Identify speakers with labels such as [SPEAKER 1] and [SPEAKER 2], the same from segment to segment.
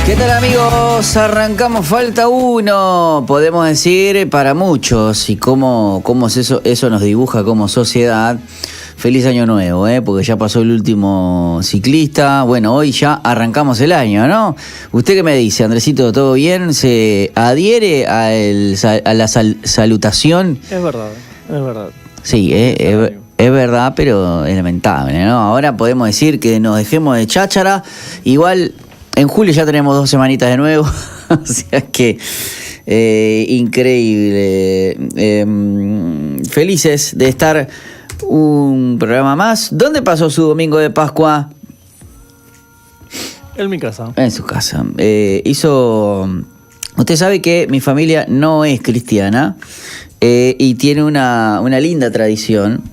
[SPEAKER 1] ¿Qué tal, amigos? Arrancamos, falta uno, podemos decir, para muchos. Y cómo eso nos dibuja como sociedad. Feliz año nuevo, porque ya pasó el último ciclista. Bueno, hoy ya arrancamos el año, ¿no? ¿Usted qué me dice, Andresito? ¿Todo bien? ¿Se adhiere a la salutación?
[SPEAKER 2] Es verdad, es verdad.
[SPEAKER 1] Sí, es verdad, pero es lamentable, ¿no? Ahora podemos decir que nos dejemos de cháchara. Igual, en julio ya tenemos 2 semanitas de nuevo. O sea que, increíble. Felices de estar un programa más. ¿Dónde pasó su domingo de Pascua?
[SPEAKER 2] En mi casa.
[SPEAKER 1] En su casa. Usted sabe que mi familia no es cristiana y tiene una linda tradición,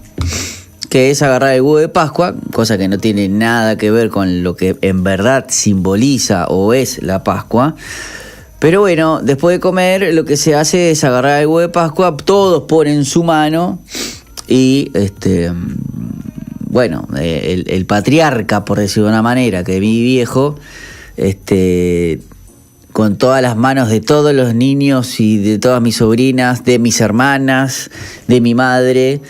[SPEAKER 1] que es agarrar el huevo de Pascua, cosa que no tiene nada que ver con lo que en verdad simboliza o es la Pascua. Pero bueno, después de comer, lo que se hace es agarrar el huevo de Pascua, todos ponen su mano y bueno, el patriarca, por decirlo de una manera, que es mi viejo, con todas las manos de todos los niños y de todas mis sobrinas, de mis hermanas, de mi madre,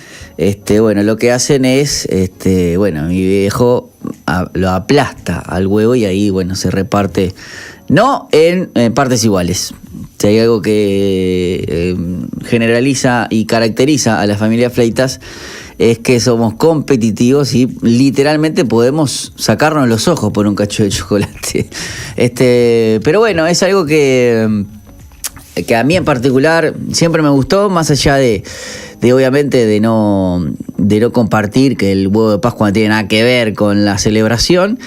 [SPEAKER 1] bueno, lo que hacen es, bueno, mi viejo lo aplasta al huevo y ahí, bueno, se reparte, no en partes iguales. Si hay algo que generaliza y caracteriza a la familia Fleitas, es que somos competitivos y literalmente podemos sacarnos los ojos por un cacho de chocolate. Pero bueno, es algo que a mí en particular siempre me gustó, más allá de obviamente de no compartir que el huevo de Pascua no tiene nada que ver con la celebración.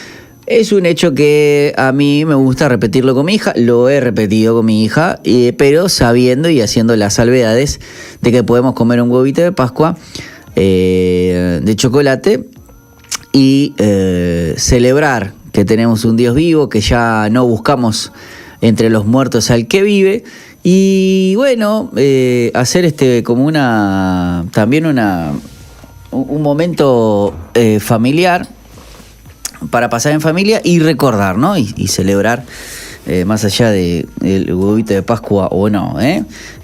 [SPEAKER 1] Es un hecho que a mí me gusta repetirlo con mi hija, lo he repetido con mi hija, pero sabiendo y haciendo las salvedades de que podemos comer un huevito de Pascua de chocolate y celebrar que tenemos un Dios vivo, que ya no buscamos entre los muertos al que vive, y bueno, hacer como un momento familiar para pasar en familia y recordar, ¿no? Y celebrar, más allá del huevito de Pascua o no,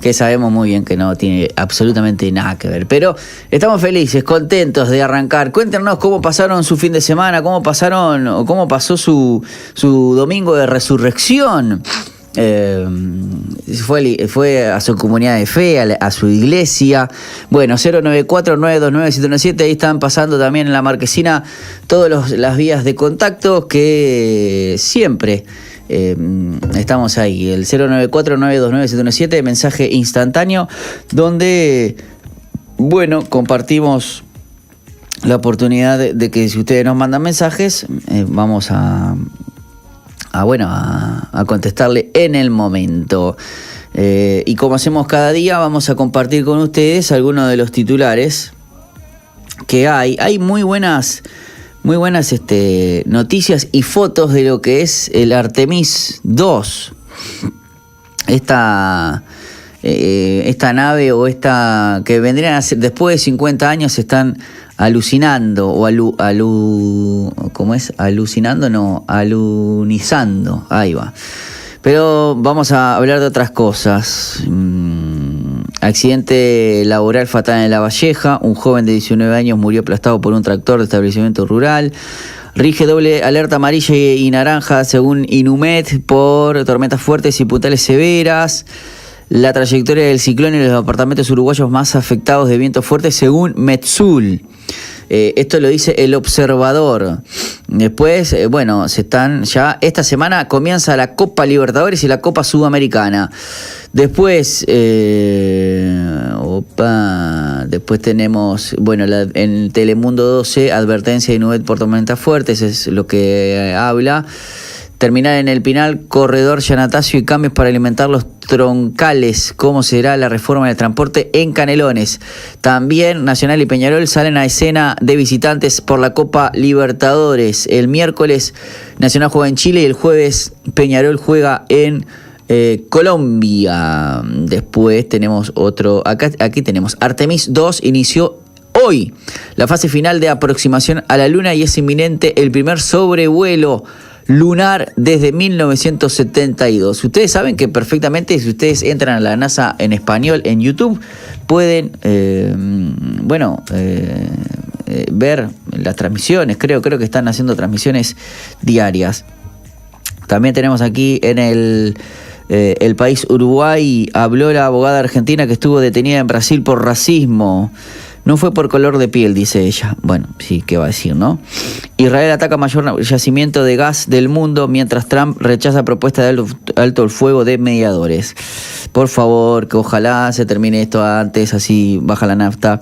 [SPEAKER 1] que sabemos muy bien que no tiene absolutamente nada que ver. Pero estamos felices, contentos de arrancar. Cuéntenos cómo pasaron su fin de semana, cómo pasó su domingo de resurrección. Fue a su comunidad de fe, a su iglesia. Bueno, 094-929-717, ahí están pasando también en la marquesina todas las vías de contacto que siempre estamos ahí. El 094-929-717, mensaje instantáneo, donde, bueno, compartimos la oportunidad de que si ustedes nos mandan mensajes, vamos a contestarle en el momento. Y como hacemos cada día, vamos a compartir con ustedes algunos de los titulares que hay. Hay muy buenas noticias y fotos de lo que es el Artemis 2. Esta nave o esta que vendrían a ser, después de 50 años están alucinando o ¿cómo es? Alucinando, no, alunizando, ahí va. Pero vamos a hablar de otras cosas. Accidente laboral fatal en La Valleja, un joven de 19 años murió aplastado por un tractor de establecimiento rural. Rige doble alerta amarilla y naranja según Inumet por tormentas fuertes y puntales severas. La trayectoria del ciclón en los departamentos uruguayos más afectados de vientos fuertes según Metsul. Esto lo dice El Observador. Después, bueno, ya esta semana comienza la Copa Libertadores y la Copa Sudamericana. Después, después tenemos, bueno, en Telemundo 12, advertencia de Inumet por tormentas fuertes, es lo que habla. Terminar en el Pinal, corredor Yanatacio y cambios para alimentar los troncales. ¿Cómo será la reforma del transporte en Canelones? También Nacional y Peñarol salen a escena de visitantes por la Copa Libertadores. El miércoles Nacional juega en Chile y el jueves Peñarol juega en Colombia. Después tenemos aquí tenemos Artemis 2, inició hoy la fase final de aproximación a la Luna y es inminente el primer sobrevuelo lunar desde 1972. Ustedes saben que perfectamente, si ustedes entran a la NASA en español en YouTube, pueden ver las transmisiones. Creo que están haciendo transmisiones diarias. También tenemos aquí en el país Uruguay, habló la abogada argentina que estuvo detenida en Brasil por racismo. No fue por color de piel, dice ella. Bueno, sí, ¿qué va a decir, no? Israel ataca mayor yacimiento de gas del mundo, mientras Trump rechaza propuesta de alto el fuego de mediadores. Por favor, que ojalá se termine esto antes, así baja la nafta.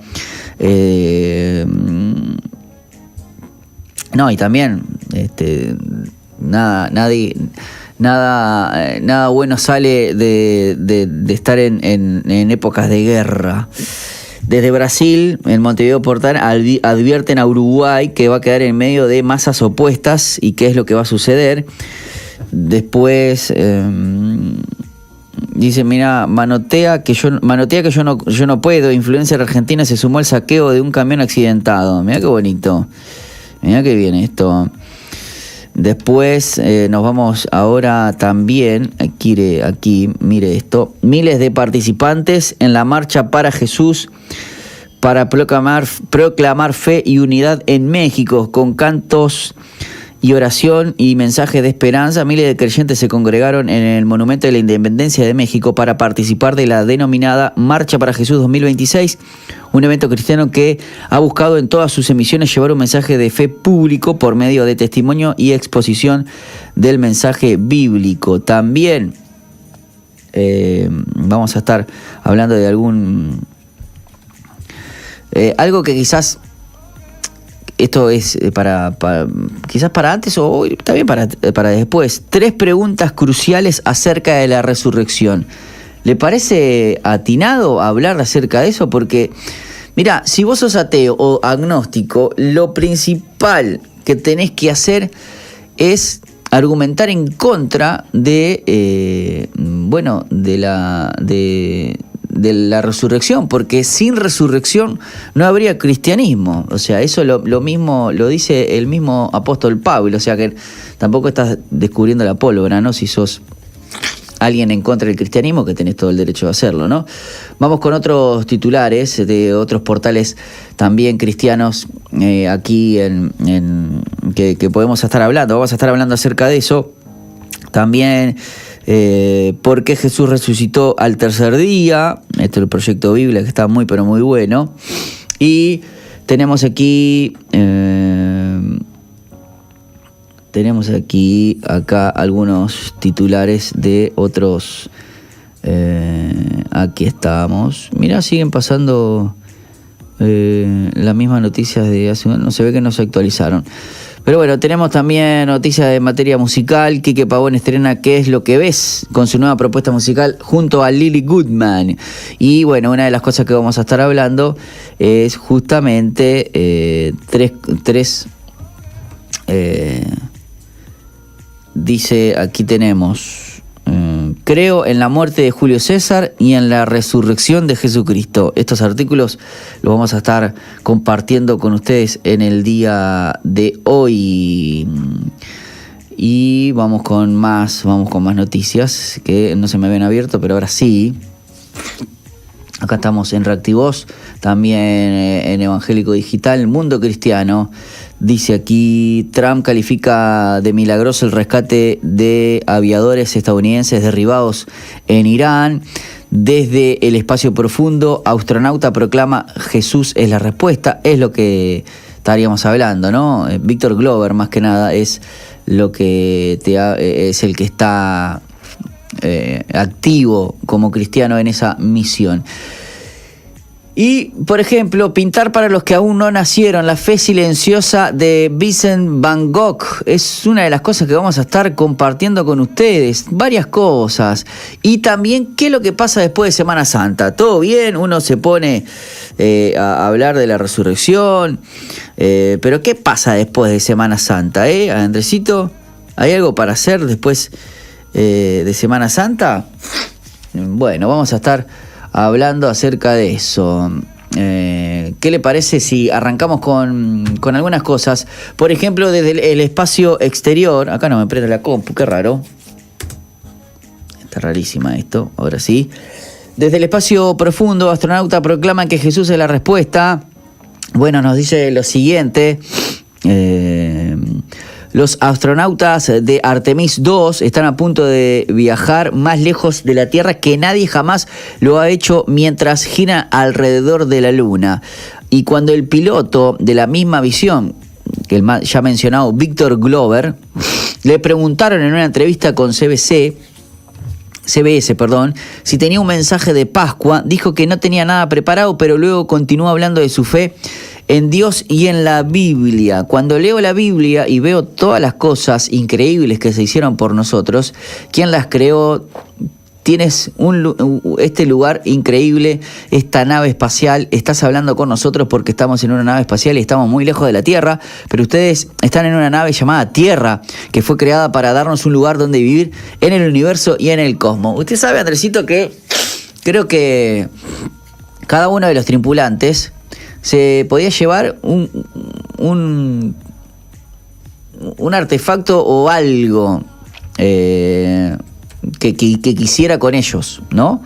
[SPEAKER 1] No, y también, nada bueno sale de estar en épocas de guerra. Desde Brasil, en Montevideo Portal, advierten a Uruguay que va a quedar en medio de masas opuestas y qué es lo que va a suceder. Después dice, mira, manotea que yo no puedo. Influencer argentina se sumó al saqueo de un camión accidentado. Mira qué bonito. Mira qué bien esto. Después nos vamos ahora también, aquí, mire esto, miles de participantes en la marcha para Jesús para proclamar fe y unidad en México, con cantos y oración y mensajes de esperanza. Miles de creyentes se congregaron en el Monumento de la Independencia de México para participar de la denominada Marcha para Jesús 2026, un evento cristiano que ha buscado en todas sus emisiones llevar un mensaje de fe público por medio de testimonio y exposición del mensaje bíblico. También vamos a estar hablando de algo que quizás esto es quizás para antes o también para después. 3 preguntas cruciales acerca de la resurrección. ¿Le parece atinado hablar acerca de eso? Porque, mira, si vos sos ateo o agnóstico, lo principal que tenés que hacer es argumentar en contra de la resurrección, porque sin resurrección no habría cristianismo. O sea, eso lo mismo lo dice el mismo apóstol Pablo. O sea que tampoco estás descubriendo la pólvora, ¿no? Si sos alguien en contra del cristianismo, que tenés todo el derecho de hacerlo, ¿no? Vamos con otros titulares de otros portales también cristianos aquí que podemos estar hablando. Vamos a estar hablando acerca de eso. También por qué Jesús resucitó al tercer día. Este es el proyecto Biblia, que está muy pero muy bueno. Y tenemos aquí acá algunos titulares de otros. Aquí estamos. Mirá, siguen pasando las mismas noticias de hace un año. No se ve que no se actualizaron. Pero bueno, tenemos también noticias de materia musical. Quique Pavón estrena ¿Qué es lo que ves?, con su nueva propuesta musical junto a Lily Goodman. Y bueno, una de las cosas que vamos a estar hablando es justamente tres. Dice, aquí tenemos: creo en la muerte de Julio César y en la resurrección de Jesucristo. Estos artículos los vamos a estar compartiendo con ustedes en el día de hoy. Y vamos con más noticias que no se me habían abierto, pero ahora sí. Acá estamos en Reactivos, también en Evangélico Digital, Mundo Cristiano. Dice aquí, Trump califica de milagroso el rescate de aviadores estadounidenses derribados en Irán. Desde el espacio profundo, astronauta proclama Jesús es la respuesta. Es lo que estaríamos hablando, ¿no? Víctor Glover, más que nada, es lo que es el que está activo como cristiano en esa misión. Y, por ejemplo, pintar para los que aún no nacieron, la fe silenciosa de Vincent Van Gogh. Es una de las cosas que vamos a estar compartiendo con ustedes. Varias cosas. Y también, ¿qué es lo que pasa después de Semana Santa? ¿Todo bien? Uno se pone a hablar de la resurrección. Pero, ¿qué pasa después de Semana Santa? Andresito, ¿hay algo para hacer después de Semana Santa? Bueno, vamos a estar hablando acerca de eso. ¿qué le parece si arrancamos con algunas cosas? Por ejemplo, desde el espacio exterior. Acá no me prende la compu, qué raro. Está rarísima esto, ahora sí. Desde el espacio profundo, astronauta proclaman que Jesús es la respuesta. Bueno, nos dice lo siguiente. Los astronautas de Artemis 2 están a punto de viajar más lejos de la Tierra que nadie jamás lo ha hecho mientras gira alrededor de la Luna. Y cuando el piloto de la misma misión, el ya mencionado Victor Glover, le preguntaron en una entrevista con CBS, si tenía un mensaje de Pascua, dijo que no tenía nada preparado, pero luego continuó hablando de su fe en Dios y en la Biblia. Cuando leo la Biblia y veo todas las cosas increíbles que se hicieron por nosotros, ¿quién las creó? Tienes este lugar increíble, esta nave espacial, estás hablando con nosotros porque estamos en una nave espacial y estamos muy lejos de la Tierra, pero ustedes están en una nave llamada Tierra, que fue creada para darnos un lugar donde vivir en el universo y en el cosmos. Usted sabe, Andresito, que creo que cada uno de los tripulantes se podía llevar un artefacto o algo que quisiera con ellos, ¿no?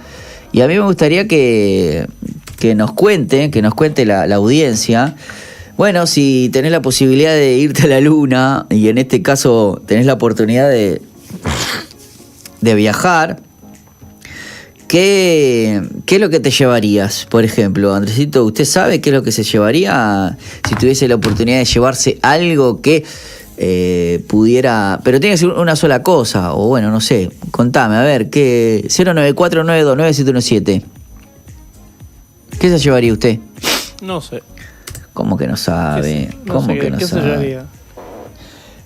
[SPEAKER 1] Y a mí me gustaría que nos cuente la audiencia. Bueno, si tenés la posibilidad de irte a la Luna, y en este caso tenés la oportunidad de viajar, ¿qué es lo que te llevarías? Por ejemplo, Andresito, ¿usted sabe qué es lo que se llevaría si tuviese la oportunidad de llevarse algo que pudiera, pero tiene que ser una sola cosa? O bueno, no sé, contame, a ver, ¿qué? 094929717. ¿Qué se llevaría usted?
[SPEAKER 2] No sé.
[SPEAKER 1] ¿Cómo que no sabe?
[SPEAKER 2] ¿Qué se llevaría?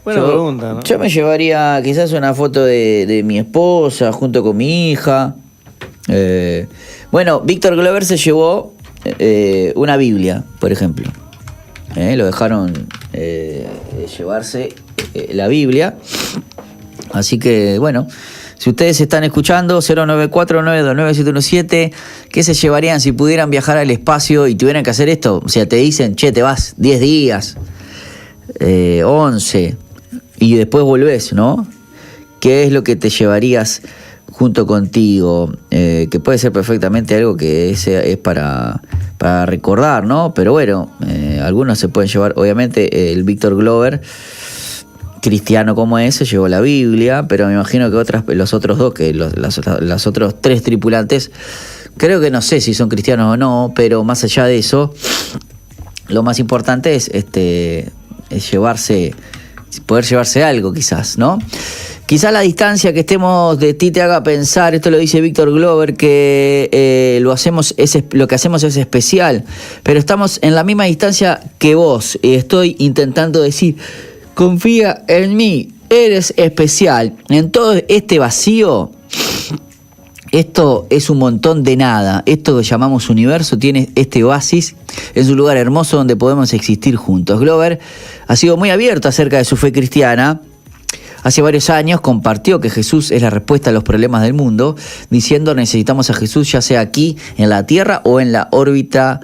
[SPEAKER 2] Buena pregunta, ¿no?
[SPEAKER 1] Yo me llevaría quizás una foto de mi esposa junto con mi hija. Bueno, Víctor Glover se llevó una Biblia, por ejemplo. Lo dejaron llevarse la Biblia. Así que, bueno, si ustedes están escuchando, 094929717, ¿qué se llevarían si pudieran viajar al espacio y tuvieran que hacer esto? O sea, te dicen, che, te vas 10 días, 11, y después volvés, ¿no? ¿Qué es lo que te llevarías junto contigo? Que puede ser perfectamente algo que es para recordar, ¿no? Pero bueno, algunos se pueden llevar, obviamente, el Víctor Glover, cristiano como ese, llevó la Biblia, pero me imagino que los otros dos, que los otros 3 tripulantes, creo que no sé si son cristianos o no, pero más allá de eso, lo más importante es poder llevarse algo, quizás, ¿no? Quizás la distancia que estemos de ti te haga pensar, esto lo dice Víctor Glover, que lo que hacemos es especial, pero estamos en la misma distancia que vos, y estoy intentando decir, confía en mí, eres especial. En todo este vacío, esto es un montón de nada. Esto que llamamos universo tiene este oasis, es un lugar hermoso donde podemos existir juntos. Glover ha sido muy abierto acerca de su fe cristiana. Hace varios años compartió que Jesús es la respuesta a los problemas del mundo, diciendo necesitamos a Jesús ya sea aquí en la Tierra o en la órbita,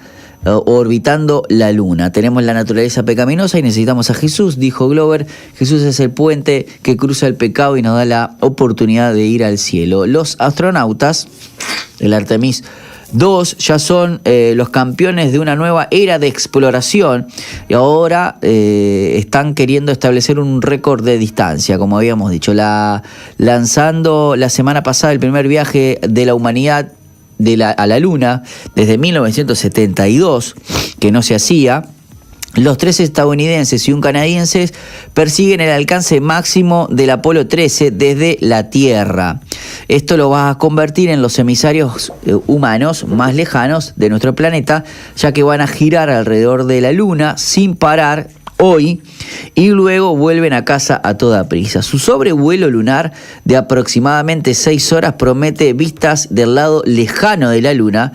[SPEAKER 1] orbitando la Luna. Tenemos la naturaleza pecaminosa y necesitamos a Jesús, dijo Glover. Jesús es el puente que cruza el pecado y nos da la oportunidad de ir al cielo. Los astronautas, el Artemis 2, ya son los campeones de una nueva era de exploración y ahora están queriendo establecer un récord de distancia, como habíamos dicho, lanzando la semana pasada el primer viaje de la humanidad a la Luna desde 1972, que no se hacía. Los 3 estadounidenses y un canadiense persiguen el alcance máximo del Apolo 13 desde la Tierra. Esto lo va a convertir en los emisarios humanos más lejanos de nuestro planeta, ya que van a girar alrededor de la Luna sin parar hoy y luego vuelven a casa a toda prisa. Su sobrevuelo lunar de aproximadamente 6 horas promete vistas del lado lejano de la Luna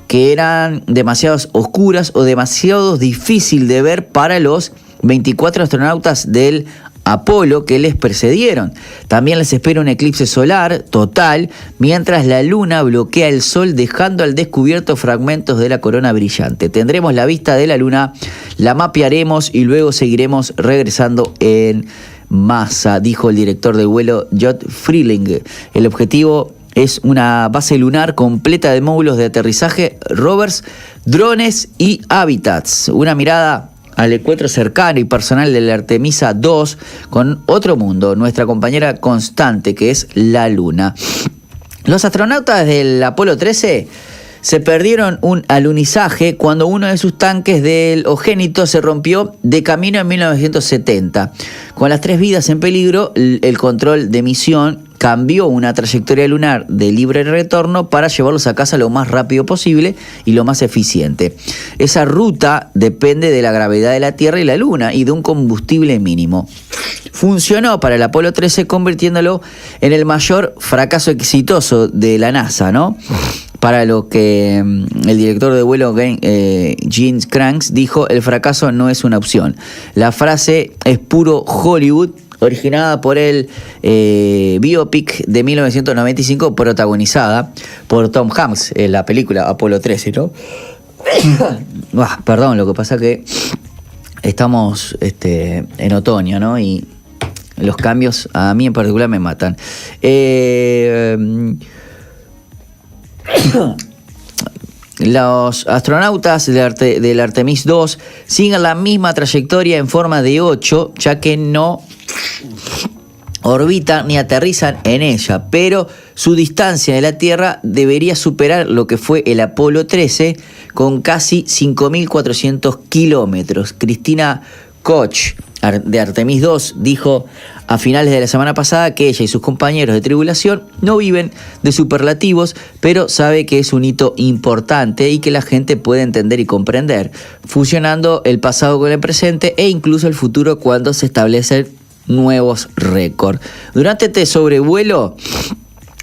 [SPEAKER 1] que eran demasiado oscuras o demasiado difícil de ver para los 24 astronautas del Apolo que les precedieron. También les espera un eclipse solar total, mientras la luna bloquea el sol dejando al descubierto fragmentos de la corona brillante. Tendremos la vista de la luna, la mapearemos y luego seguiremos regresando en masa, dijo el director del vuelo Jod Freeling. El objetivo es una base lunar completa de módulos de aterrizaje, rovers, drones y hábitats. Una mirada al encuentro cercano y personal de la Artemisa 2 con otro mundo, nuestra compañera constante que es la Luna. Los astronautas del Apolo 13 se perdieron un alunizaje cuando uno de sus tanques del ogénito se rompió de camino en 1970. Con las 3 vidas en peligro, el control de misión cambió una trayectoria lunar de libre retorno para llevarlos a casa lo más rápido posible y lo más eficiente. Esa ruta depende de la gravedad de la Tierra y la Luna y de un combustible mínimo. Funcionó para el Apolo 13, convirtiéndolo en el mayor fracaso exitoso de la NASA, ¿no? Para lo que el director de vuelo Gene Kranz dijo, el fracaso no es una opción. La frase es puro Hollywood, originada por el biopic de 1995 protagonizada por Tom Hanks en la película Apolo 13, ¿no? Perdón, lo que pasa que estamos en otoño, ¿no? Y los cambios a mí en particular me matan. Los astronautas del Artemis 2 siguen la misma trayectoria en forma de 8, ya que no orbitan ni aterrizan en ella, pero su distancia de la Tierra debería superar lo que fue el Apolo 13 con casi 5.400 kilómetros. Cristina Koch de Artemis 2 dijo a finales de la semana pasada que ella y sus compañeros de tripulación no viven de superlativos, pero sabe que es un hito importante y que la gente puede entender y comprender, fusionando el pasado con el presente e incluso el futuro cuando se establecen nuevos récords. Durante este sobrevuelo,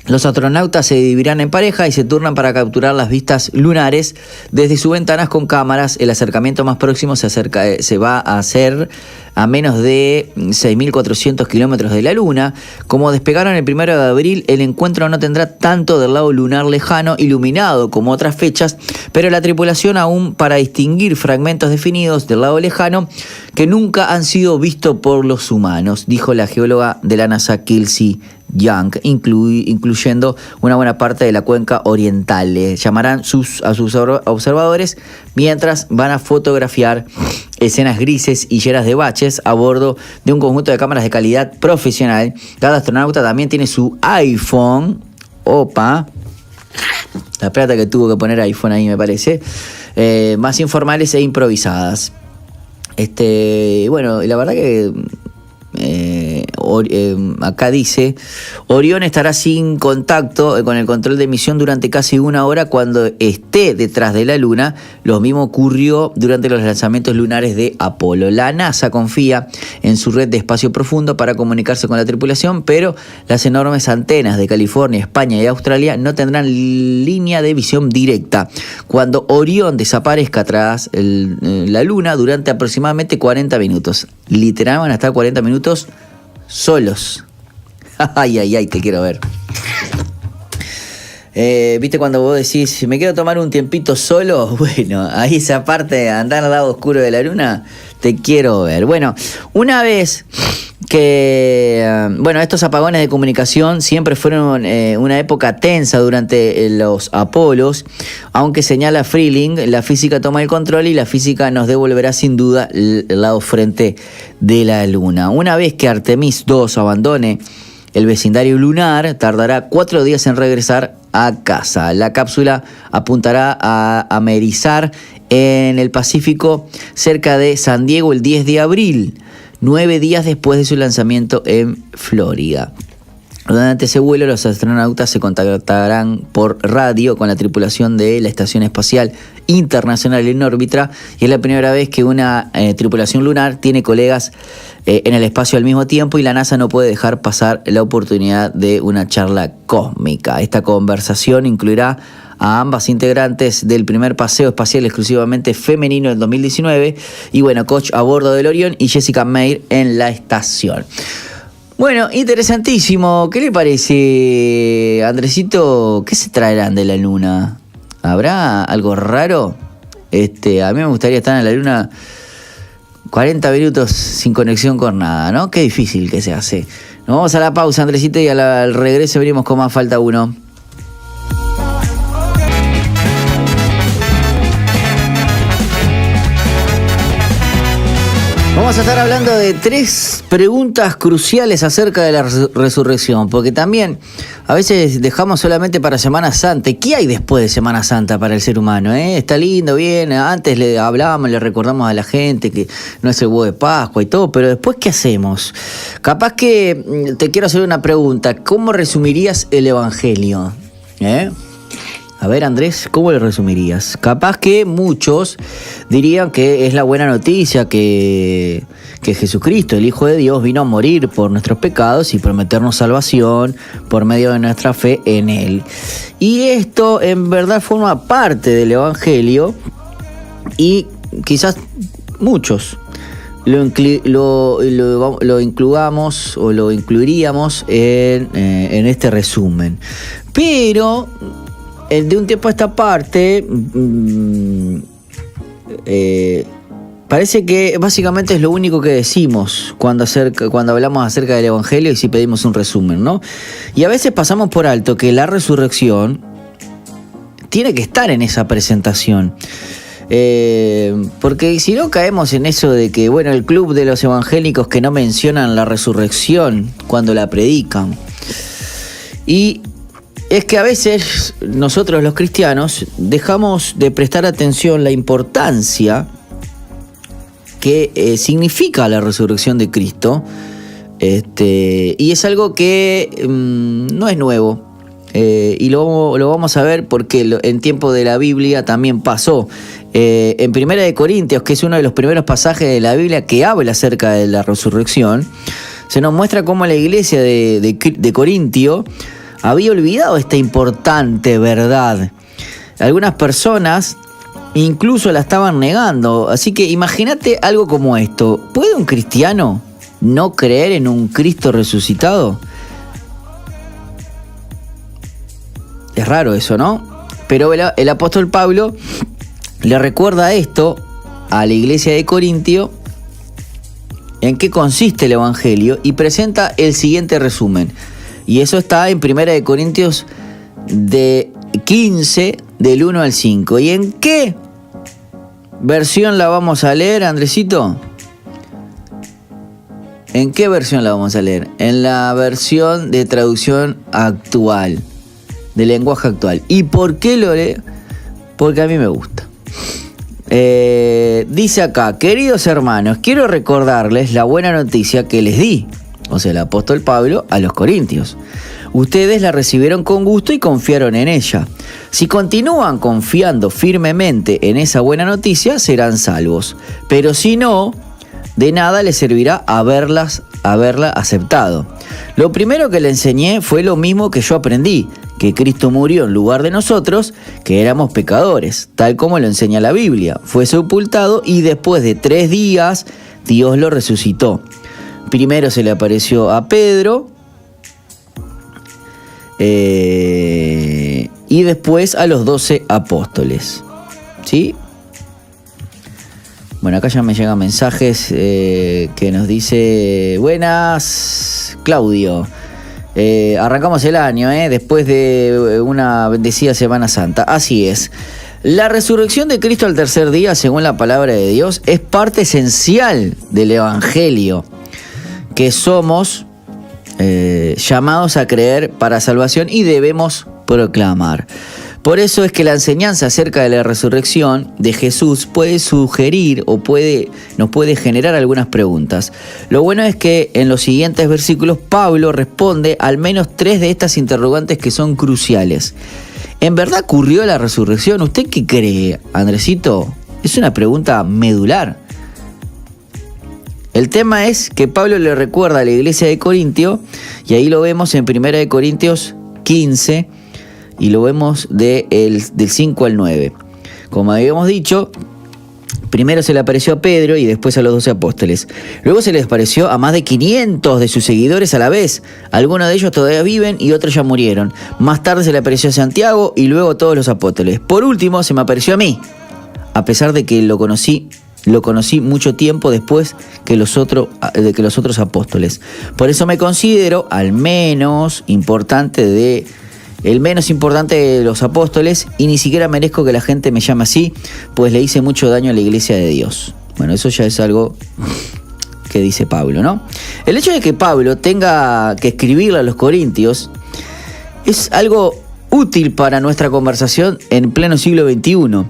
[SPEAKER 1] los astronautas se dividirán en pareja y se turnan para capturar las vistas lunares desde sus ventanas con cámaras. El acercamiento más próximo se va a hacer a menos de 6.400 kilómetros de la Luna. Como despegaron el 1 de abril, el encuentro no tendrá tanto del lado lunar lejano iluminado como otras fechas, pero la tripulación aún para distinguir fragmentos definidos del lado lejano que nunca han sido vistos por los humanos, dijo la geóloga de la NASA Kelsey Young, incluyendo una buena parte de la cuenca oriental. Llamarán a sus observadores mientras van a fotografiar escenas grises y llenas de baches a bordo de un conjunto de cámaras de calidad profesional. Cada astronauta también tiene su iPhone. Opa, la plata que tuvo que poner iPhone ahí me parece. Más informales e improvisadas. Bueno, la verdad que acá dice, Orión estará sin contacto con el control de emisión durante casi una hora cuando esté detrás de la Luna. Lo mismo ocurrió durante los lanzamientos lunares de Apolo. La NASA confía en su red de espacio profundo para comunicarse con la tripulación, pero las enormes antenas de California, España y Australia no tendrán línea de visión directa. Cuando Orión desaparezca tras la Luna durante aproximadamente 40 minutos. Literal van a estar 40 minutos solos. Ay, te quiero ver. ¿Viste cuando vos decís, me quiero tomar un tiempito solo? Bueno, ahí esa parte de andar al lado oscuro de la Luna, te quiero ver. Bueno, una vez que, estos apagones de comunicación siempre fueron una época tensa durante los Apolos, aunque señala Freeling, la física toma el control y la física nos devolverá sin duda el lado frente de la Luna. Una vez que Artemis 2 abandone el vecindario lunar, tardará 4 días en regresar a casa. La cápsula apuntará a amerizar en el Pacífico cerca de San Diego el 10 de abril, 9 días después de su lanzamiento en Florida. Durante ese vuelo, los astronautas se contactarán por radio con la tripulación de la Estación Espacial Internacional en órbita, y es la primera vez que una tripulación lunar tiene colegas en el espacio al mismo tiempo, y la NASA no puede dejar pasar la oportunidad de una charla cósmica. Esta conversación incluirá a ambas integrantes del primer paseo espacial exclusivamente femenino del 2019, y bueno, Koch a bordo del Orión y Jessica Meir en la estación. Bueno, interesantísimo. ¿Qué le parece, Andresito? ¿Qué se traerán de la Luna? ¿Habrá algo raro? A mí me gustaría estar en la Luna 40 minutos sin conexión con nada, ¿no? Qué difícil que se hace. Nos vamos a la pausa, Andresito, y al regreso venimos con más Falta Uno. Vamos a estar hablando de 3 preguntas cruciales acerca de la resurrección, porque también a veces dejamos solamente para Semana Santa. ¿Y qué hay después de Semana Santa para el ser humano? Está lindo, bien, antes le hablábamos, le recordamos a la gente que no es el huevo de Pascua y todo, pero después, ¿qué hacemos? Capaz que te quiero hacer una pregunta. ¿Cómo resumirías el Evangelio? A ver, Andrés, ¿cómo lo resumirías? Capaz que muchos dirían que es la buena noticia que Jesucristo, el Hijo de Dios, vino a morir por nuestros pecados y prometernos salvación por medio de nuestra fe en Él. Y esto en verdad forma parte del Evangelio, y quizás muchos lo incluamos o lo incluiríamos en este resumen. Pero de un tiempo a esta parte, parece que básicamente es lo único que decimos cuando hablamos acerca del Evangelio y si pedimos un resumen, ¿no? Y a veces pasamos por alto que la resurrección tiene que estar en esa presentación. Porque si no caemos en eso de que, bueno, el club de los evangélicos que no mencionan la resurrección cuando la predican. Y es que a veces nosotros los cristianos dejamos de prestar atención la importancia que significa la resurrección de Cristo, y es algo que no es nuevo, y lo vamos a ver porque en tiempo de la Biblia también pasó. En 1 Corintios, que es uno de los primeros pasajes de la Biblia que habla acerca de la resurrección, se nos muestra cómo la iglesia de Corintio había olvidado esta importante verdad. Algunas personas incluso la estaban negando. Así que imagínate algo como esto. ¿Puede un cristiano no creer en un Cristo resucitado? Es raro eso, ¿no? Pero el apóstol Pablo le recuerda esto a la iglesia de Corintio, en qué consiste el Evangelio, y presenta el siguiente resumen. Y eso está en 1 Corintios de 15, del 1 al 5. ¿Y en qué versión la vamos a leer, Andresito? ¿En qué versión la vamos a leer? En la versión de traducción actual, de lenguaje actual. ¿Y por qué lo leo? Porque a mí me gusta. Dice acá: queridos hermanos, quiero recordarles la buena noticia que les di, o sea, el apóstol Pablo a los corintios. Ustedes la recibieron con gusto y confiaron en ella. Si continúan confiando firmemente en esa buena noticia, serán salvos. Pero si no, de nada les servirá haberla aceptado. Lo primero que le enseñé fue lo mismo que yo aprendí, que Cristo murió en lugar de nosotros, que éramos pecadores, tal como lo enseña la Biblia. Fue sepultado y después de 3 días Dios lo resucitó. Primero se le apareció a Pedro, y después a los 12 apóstoles. ¿Sí? Bueno, acá ya me llegan mensajes que nos dice: buenas, Claudio. Arrancamos el año, después de una bendecida Semana Santa. Así es. La resurrección de Cristo al tercer día, según la palabra de Dios, es parte esencial del Evangelio que somos llamados a creer para salvación y debemos proclamar. Por eso es que la enseñanza acerca de la resurrección de Jesús puede sugerir o nos puede generar algunas preguntas. Lo bueno es que en los siguientes versículos Pablo responde al menos 3 de estas interrogantes que son cruciales. ¿En verdad ocurrió la resurrección? ¿Usted qué cree, Andresito? Es una pregunta medular. El tema es que Pablo le recuerda a la iglesia de Corintio, y ahí lo vemos en 1 Corintios 15, y lo vemos del 5 al 9. Como habíamos dicho, primero se le apareció a Pedro y después a los 12 apóstoles. Luego se les apareció a más de 500 de sus seguidores a la vez. Algunos de ellos todavía viven y otros ya murieron. Más tarde se le apareció a Santiago y luego a todos los apóstoles. Por último se me apareció a mí, a pesar de que lo conocí mucho tiempo después que los otros apóstoles. Por eso me considero el menos importante de los apóstoles, y ni siquiera merezco que la gente me llame así, pues le hice mucho daño a la iglesia de Dios. Bueno, eso ya es algo que dice Pablo, ¿no? El hecho de que Pablo tenga que escribirle a los corintios es algo útil para nuestra conversación en pleno siglo XXI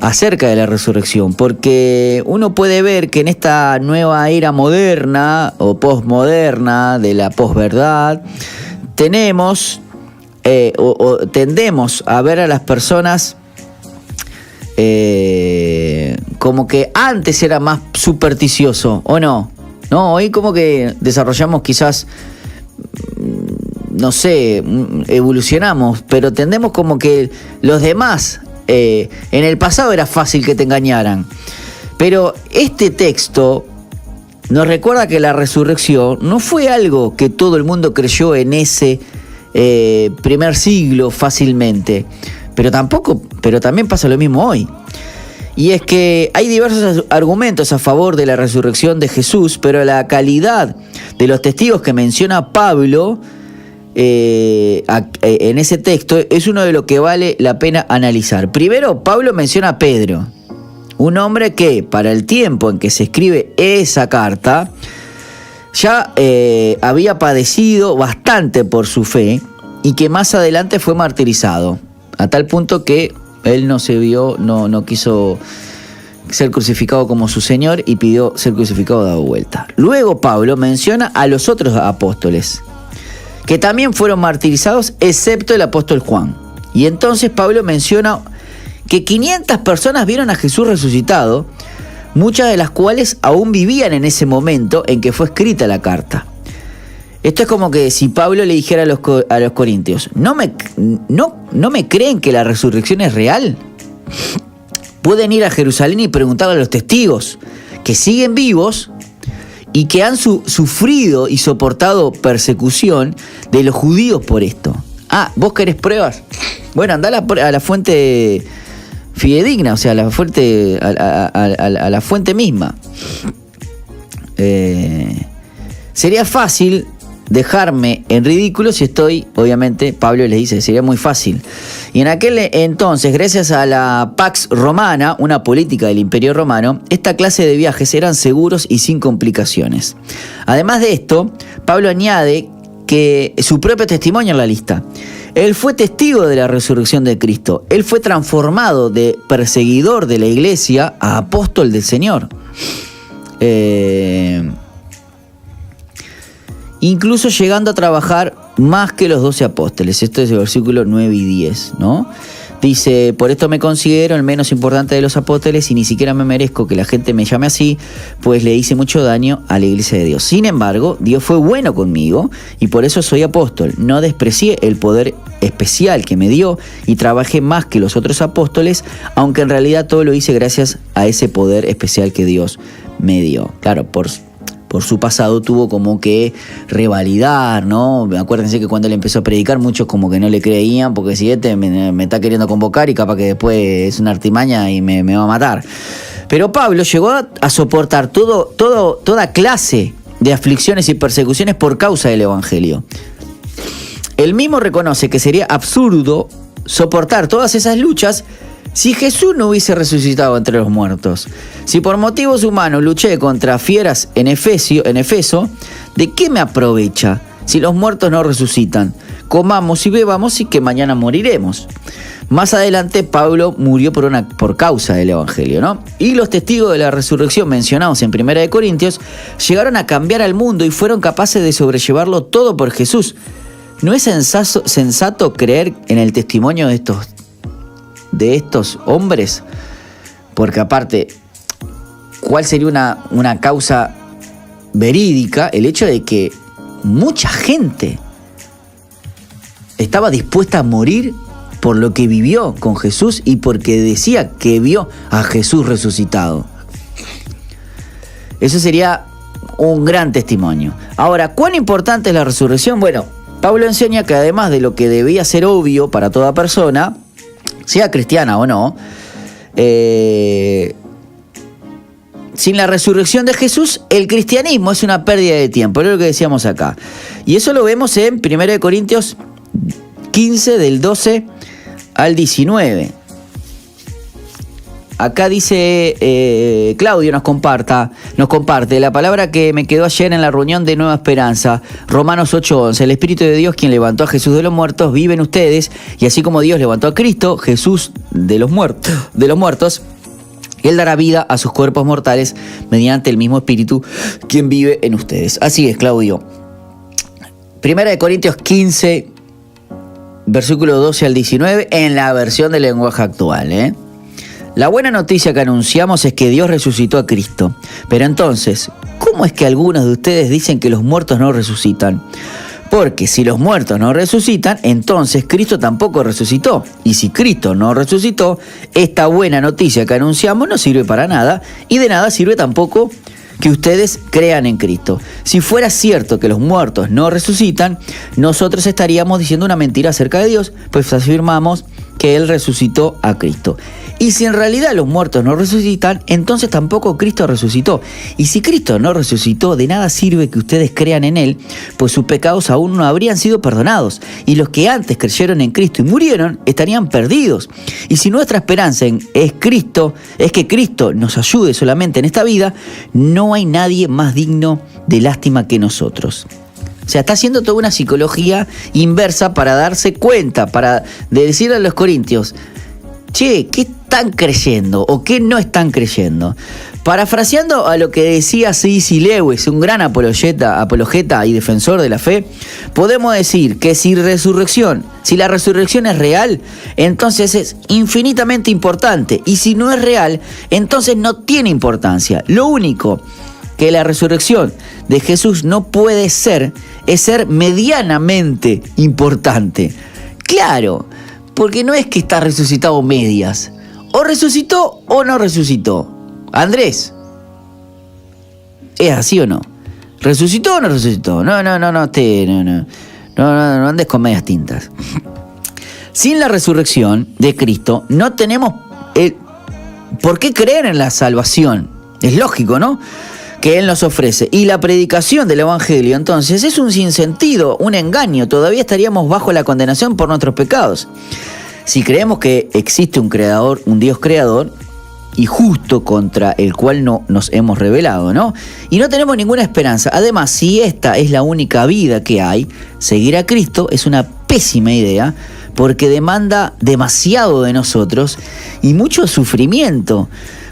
[SPEAKER 1] acerca de la resurrección, porque uno puede ver que en esta nueva era moderna o posmoderna de la posverdad tendemos a ver a las personas como que antes era más supersticioso, ¿o no? No, hoy como que desarrollamos quizás, no sé, evolucionamos, pero tendemos como que los demás, en el pasado era fácil que te engañaran. Pero este texto nos recuerda que la resurrección no fue algo que todo el mundo creyó en ese primer siglo fácilmente, pero también pasa lo mismo hoy. Y es que hay diversos argumentos a favor de la resurrección de Jesús, pero la calidad de los testigos que menciona Pablo en ese texto es uno de los que vale la pena analizar. Primero, Pablo menciona a Pedro, un hombre que para el tiempo en que se escribe esa carta ya había padecido bastante por su fe y que más adelante fue martirizado, a tal punto que él no quiso ser crucificado como su Señor y pidió ser crucificado dado vuelta. Luego Pablo menciona a los otros apóstoles, que también fueron martirizados, excepto el apóstol Juan. Y entonces Pablo menciona que 500 personas vieron a Jesús resucitado, muchas de las cuales aún vivían en ese momento en que fue escrita la carta. Esto es como que si Pablo le dijera a los corintios, ¿no me creen que la resurrección es real? Pueden ir a Jerusalén y preguntarle a los testigos que siguen vivos y que han sufrido y soportado persecución de los judíos por esto. Ah, ¿vos querés pruebas? Bueno, andá a la fuente fidedigna, o sea, a la fuente misma. Sería fácil dejarme en ridículo si estoy, obviamente, Pablo les dice, sería muy fácil. Y en aquel entonces, gracias a la Pax Romana, una política del Imperio Romano, esta clase de viajes eran seguros y sin complicaciones. Además de esto, Pablo añade que su propio testimonio en la lista. Él fue testigo de la resurrección de Cristo. Él fue transformado de perseguidor de la iglesia a apóstol del Señor. Incluso llegando a trabajar más que los 12 apóstoles. Esto es el versículo 9 y 10, ¿no? Dice, por esto me considero el menos importante de los apóstoles y ni siquiera me merezco que la gente me llame así, pues le hice mucho daño a la iglesia de Dios. Sin embargo, Dios fue bueno conmigo y por eso soy apóstol. No desprecié el poder especial que me dio y trabajé más que los otros apóstoles, aunque en realidad todo lo hice gracias a ese poder especial que Dios me dio. Claro, por su pasado tuvo como que revalidar, ¿no? Acuérdense que cuando él empezó a predicar muchos como que no le creían, porque si me está queriendo convocar y capaz que después es una artimaña y me va a matar. Pero Pablo llegó a soportar toda clase de aflicciones y persecuciones por causa del Evangelio. Él mismo reconoce que sería absurdo soportar todas esas luchas si Jesús no hubiese resucitado entre los muertos. Si por motivos humanos luché contra fieras en Efeso, ¿de qué me aprovecha si los muertos no resucitan? comamos y bebamos y que mañana moriremos. Más adelante Pablo murió por causa del Evangelio, ¿no? Y los testigos de la resurrección mencionados en 1 Corintios llegaron a cambiar al mundo y fueron capaces de sobrellevarlo todo por Jesús. ¿No es sensato creer en el testimonio de estos hombres? Porque aparte, ¿cuál sería una causa verídica? El hecho de que mucha gente estaba dispuesta a morir por lo que vivió con Jesús y porque decía que vio a Jesús resucitado. Eso sería un gran testimonio. Ahora, ¿cuán importante es la resurrección? Bueno, Pablo enseña que además de lo que debía ser obvio para toda persona, sea cristiana o no, sin la resurrección de Jesús, el cristianismo es una pérdida de tiempo, es lo que decíamos acá. Y eso lo vemos en 1 Corintios 15, del 12 al 19. Acá dice Claudio nos comparte la palabra que me quedó ayer en la reunión de Nueva Esperanza, Romanos 8:11. El Espíritu de Dios, quien levantó a Jesús de los muertos, vive en ustedes, y así como Dios levantó a Cristo, Jesús de los muertos, Él dará vida a sus cuerpos mortales mediante el mismo Espíritu, quien vive en ustedes. Así es, Claudio. 1 Corintios 15, versículo 12 al 19, en la versión del lenguaje actual, La buena noticia que anunciamos es que Dios resucitó a Cristo. Pero entonces, ¿cómo es que algunos de ustedes dicen que los muertos no resucitan? Porque si los muertos no resucitan, entonces Cristo tampoco resucitó. Y si Cristo no resucitó, esta buena noticia que anunciamos no sirve para nada, y de nada sirve tampoco que ustedes crean en Cristo. Si fuera cierto que los muertos no resucitan, nosotros estaríamos diciendo una mentira acerca de Dios, pues afirmamos que Él resucitó a Cristo. Y si en realidad los muertos no resucitan, entonces tampoco Cristo resucitó. Y si Cristo no resucitó, de nada sirve que ustedes crean en Él, pues sus pecados aún no habrían sido perdonados. Y los que antes creyeron en Cristo y murieron, estarían perdidos. Y si nuestra esperanza es que Cristo nos ayude solamente en esta vida, no hay nadie más digno de lástima que nosotros. O sea, está haciendo toda una psicología inversa para darse cuenta, de decirle a los corintios, che, ¿qué están creyendo o qué no están creyendo? Parafraseando a lo que decía C.S. Lewis, un gran apologeta y defensor de la fe, podemos decir que si la resurrección es real, entonces es infinitamente importante, y si no es real, entonces no tiene importancia. Lo único que la resurrección de Jesús no puede ser es ser medianamente importante. Claro, porque no es que está resucitado medias. O resucitó o no resucitó. Andrés, ¿es así o no? ¿Resucitó o no resucitó? No andes con medias tintas. Sin la resurrección de Cristo no tenemos por qué creer en la salvación. Es lógico, ¿no?, que Él nos ofrece. Y la predicación del Evangelio, entonces, es un sinsentido, un engaño. Todavía estaríamos bajo la condenación por nuestros pecados. Si creemos que existe un creador, un Dios creador y justo contra el cual no nos hemos rebelado, ¿no? Y no tenemos ninguna esperanza. Además, si esta es la única vida que hay, seguir a Cristo es una pésima idea, porque demanda demasiado de nosotros y mucho sufrimiento.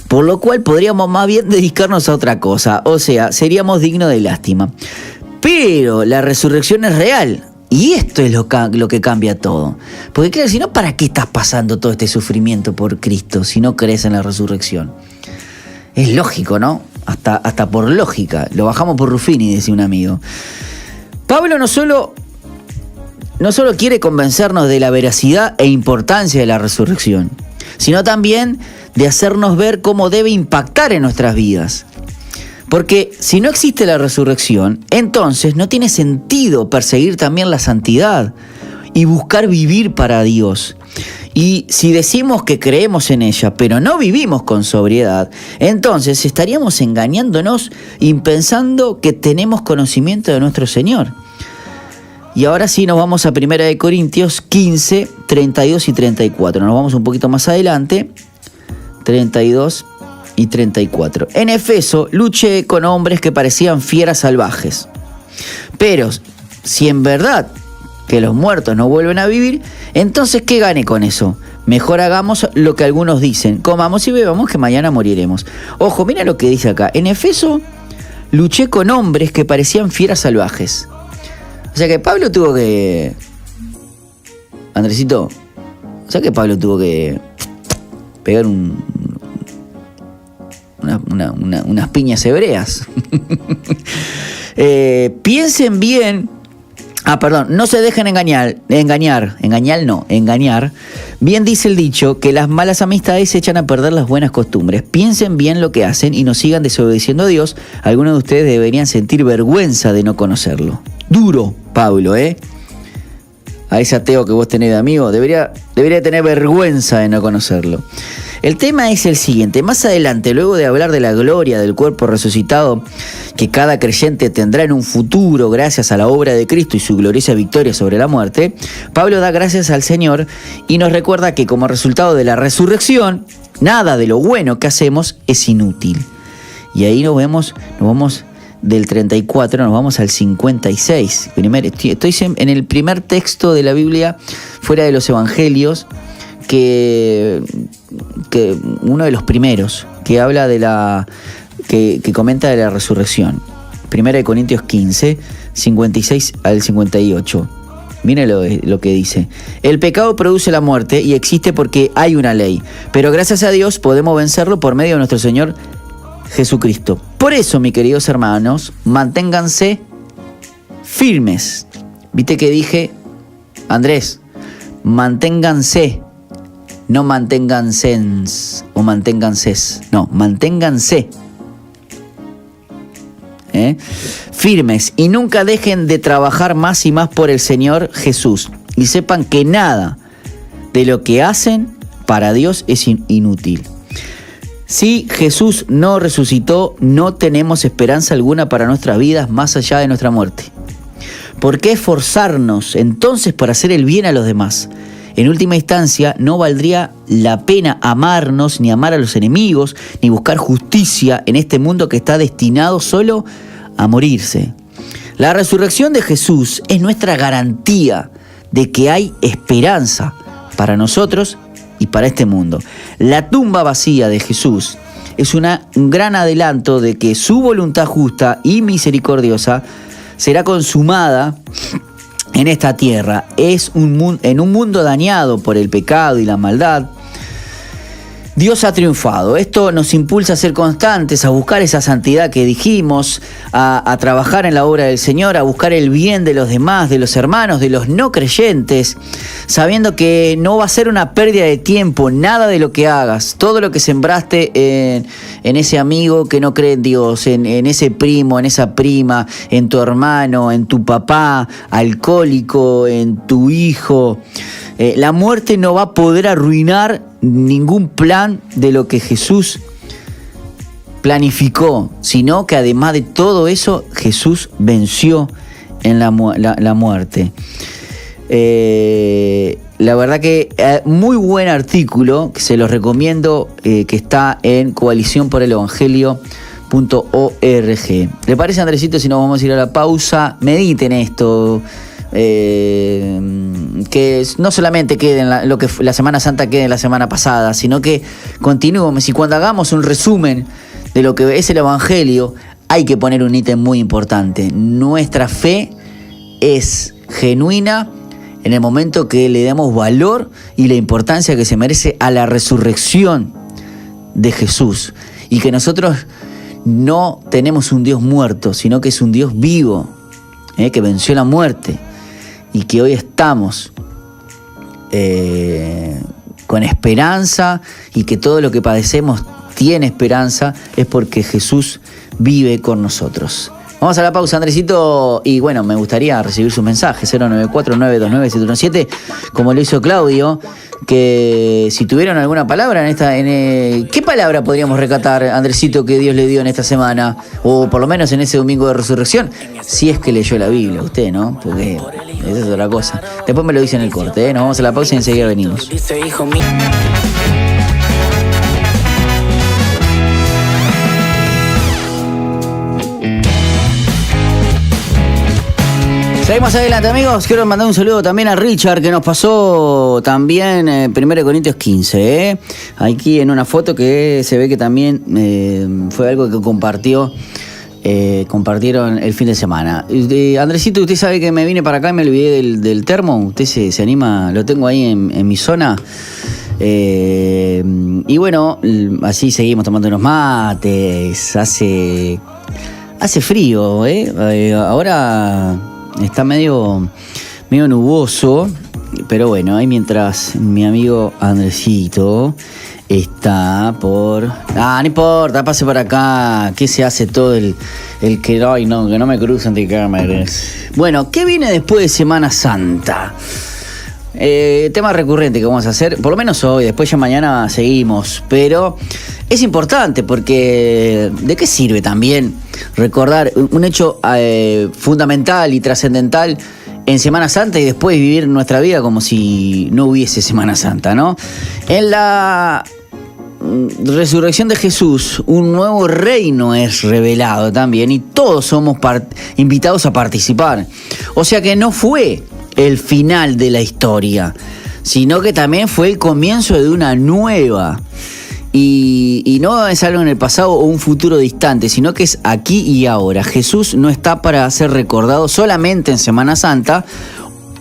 [SPEAKER 1] Por lo cual podríamos más bien dedicarnos a otra cosa, o sea, seríamos dignos de lástima. Pero la resurrección es real, y esto es lo que cambia todo. Porque claro, si no, ¿para qué estás pasando todo este sufrimiento por Cristo si no crees en la resurrección? Es lógico, ¿no? Hasta por lógica. Lo bajamos por Ruffini, decía un amigo. Pablo no solo quiere convencernos de la veracidad e importancia de la resurrección, sino también de hacernos ver cómo debe impactar en nuestras vidas. Porque si no existe la resurrección, entonces no tiene sentido perseguir también la santidad y buscar vivir para Dios. Y si decimos que creemos en ella, pero no vivimos con sobriedad, entonces estaríamos engañándonos y pensando que tenemos conocimiento de nuestro Señor. Y ahora sí nos vamos a 1 Corintios 15, 32 y 34. Nos vamos un poquito más adelante. 32 y 34. En Efeso luché con hombres que parecían fieras salvajes. Pero si en verdad que los muertos no vuelven a vivir, entonces ¿qué gané con eso? Mejor hagamos lo que algunos dicen, comamos y bebamos que mañana moriremos. Ojo, mira lo que dice acá. En Efeso luché con hombres que parecían fieras salvajes. O sea que Pablo tuvo que... Andresito, o sea que Pablo tuvo que pegar unas piñas hebreas. Piensen bien. No se dejen engañar. Bien dice el dicho que las malas amistades echan a perder las buenas costumbres. Piensen bien lo que hacen y no sigan desobedeciendo a Dios. Algunos de ustedes deberían sentir vergüenza de no conocerlo. Duro, Pablo, a ese ateo que vos tenés de amigo, debería tener vergüenza de no conocerlo. El tema es el siguiente. Más adelante, luego de hablar de la gloria del cuerpo resucitado que cada creyente tendrá en un futuro gracias a la obra de Cristo y su gloriosa victoria sobre la muerte, Pablo da gracias al Señor y nos recuerda que como resultado de la resurrección, nada de lo bueno que hacemos es inútil. Y ahí nos vamos del 34, nos vamos al 56. Estoy en el primer texto de la Biblia fuera de los evangelios, que uno de los primeros que habla de que comenta de la resurrección. Primera de Corintios 15, 56 al 58. Miren lo que dice. El pecado produce la muerte y existe porque hay una ley, pero gracias a Dios podemos vencerlo por medio de nuestro Señor Jesucristo. Por eso, mis queridos hermanos, manténganse firmes. ¿Viste que dije, Andrés? Manténganse. No manténganse o manténganse. No, manténganse. Firmes y nunca dejen de trabajar más y más por el Señor Jesús. Y sepan que nada de lo que hacen para Dios es inútil. Si Jesús no resucitó, no tenemos esperanza alguna para nuestras vidas más allá de nuestra muerte. ¿Por qué esforzarnos entonces por hacer el bien a los demás? En última instancia, no valdría la pena amarnos, ni amar a los enemigos, ni buscar justicia en este mundo que está destinado solo a morirse. La resurrección de Jesús es nuestra garantía de que hay esperanza para nosotros y para este mundo. La tumba vacía de Jesús es un gran adelanto de que su voluntad justa y misericordiosa será consumada en esta tierra. En un mundo dañado por el pecado y la maldad, Dios ha triunfado. Esto nos impulsa a ser constantes, a buscar esa santidad que dijimos, a trabajar en la obra del Señor, a buscar el bien de los demás, de los hermanos, de los no creyentes, sabiendo que no va a ser una pérdida de tiempo, nada de lo que hagas, todo lo que sembraste en ese amigo que no cree en Dios, en ese primo, en esa prima, en tu hermano, en tu papá alcohólico, en tu hijo. La muerte no va a poder arruinar ningún plan de lo que Jesús planificó, sino que además de todo eso, Jesús venció en la muerte. La verdad que muy buen artículo, que se los recomiendo, que está en coaliciónporelevangelio.org. ¿Le parece, Andresito, si nos vamos a ir a la pausa? Mediten esto. Que no solamente quede en lo que la Semana Santa quede en la semana pasada, sino que continuemos. Y cuando hagamos un resumen de lo que es el Evangelio, hay que poner un ítem muy importante. Nuestra fe es genuina en el momento que le damos valor y la importancia que se merece a la resurrección de Jesús, y que nosotros no tenemos un Dios muerto, sino que es un Dios vivo, que venció la muerte, y que hoy estamos con esperanza, y que todo lo que padecemos tiene esperanza, es porque Jesús vive con nosotros. Vamos a la pausa, Andresito, y bueno, me gustaría recibir sus mensajes, 094-929-717, como lo hizo Claudio, que si tuvieron alguna palabra ¿qué palabra podríamos recatar, Andresito, que Dios le dio en esta semana, o por lo menos en ese domingo de resurrección, si es que leyó la Biblia, usted, ¿no? Porque esa es otra cosa. Después me lo dice en el corte, Nos vamos a la pausa y enseguida venimos. Seguimos adelante, amigos. Quiero mandar un saludo también a Richard, que nos pasó también 1 Corintios 15. Aquí en una foto que se ve que también fue algo que compartieron el fin de semana. Andresito, usted sabe que me vine para acá y me olvidé del termo. ¿Usted se anima? Lo tengo ahí en mi zona. Y bueno, así seguimos tomando unos mates. Hace frío, ahora está medio nuboso, pero bueno, ahí mientras mi amigo Andresito está por... no importa, pase por acá, que se hace todo el que no me crucen de cámaras. Bueno, ¿qué viene después de Semana Santa? Tema recurrente que vamos a hacer, por lo menos hoy, después ya mañana seguimos, pero es importante porque ¿de qué sirve también recordar un hecho fundamental y trascendental en Semana Santa y después vivir nuestra vida como si no hubiese Semana Santa, ¿no? En la resurrección de Jesús, un nuevo reino es revelado también y todos somos invitados a participar. O sea que no fue el final de la historia, sino que también fue el comienzo de una nueva. Y no es algo en el pasado o un futuro distante, sino que es aquí y ahora. Jesús no está para ser recordado solamente en Semana Santa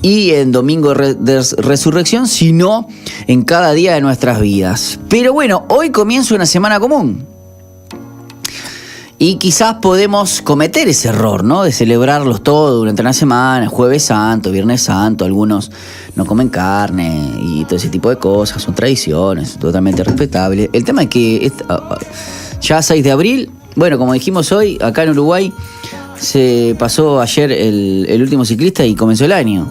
[SPEAKER 1] y en Domingo de Resurrección, sino en cada día de nuestras vidas. Pero bueno, hoy comienza una semana común. Y quizás podemos cometer ese error, ¿no? De celebrarlos todos durante una semana, Jueves Santo, Viernes Santo, algunos no comen carne y todo ese tipo de cosas, son tradiciones, totalmente respetables. El tema es que ya 6 de abril, bueno, como dijimos hoy, acá en Uruguay se pasó ayer el último ciclista y comenzó el año.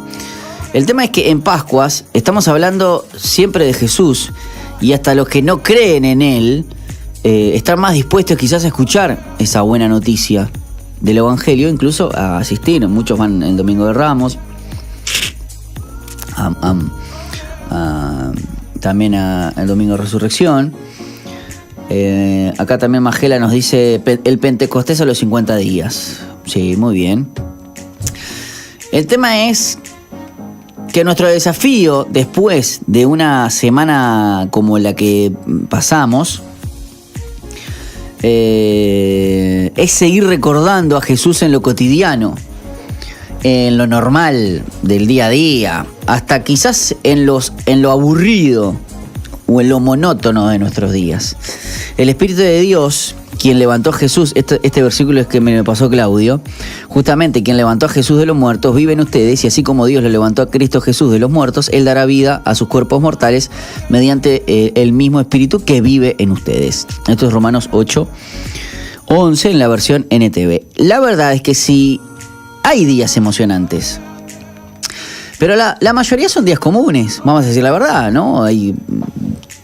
[SPEAKER 1] El tema es que en Pascuas estamos hablando siempre de Jesús y hasta los que no creen en Él están más dispuestos quizás a escuchar esa buena noticia del Evangelio, incluso a asistir. Muchos van el Domingo de Ramos, también al Domingo de Resurrección. Acá también Magela nos dice el Pentecostés a los 50 días. Sí, muy bien. El tema es que nuestro desafío después de una semana como la que pasamos es seguir recordando a Jesús en lo cotidiano, en lo normal del día a día, hasta quizás en lo aburrido o en lo monótono de nuestros días. El Espíritu de Dios, quien levantó a Jesús, este versículo es que me pasó Claudio, justamente quien levantó a Jesús de los muertos vive en ustedes, y así como Dios lo levantó a Cristo Jesús de los muertos, Él dará vida a sus cuerpos mortales mediante el mismo Espíritu que vive en ustedes. Esto es Romanos 8:11 en la versión NTV. La verdad es que sí, hay días emocionantes, pero la mayoría son días comunes, vamos a decir la verdad, ¿no?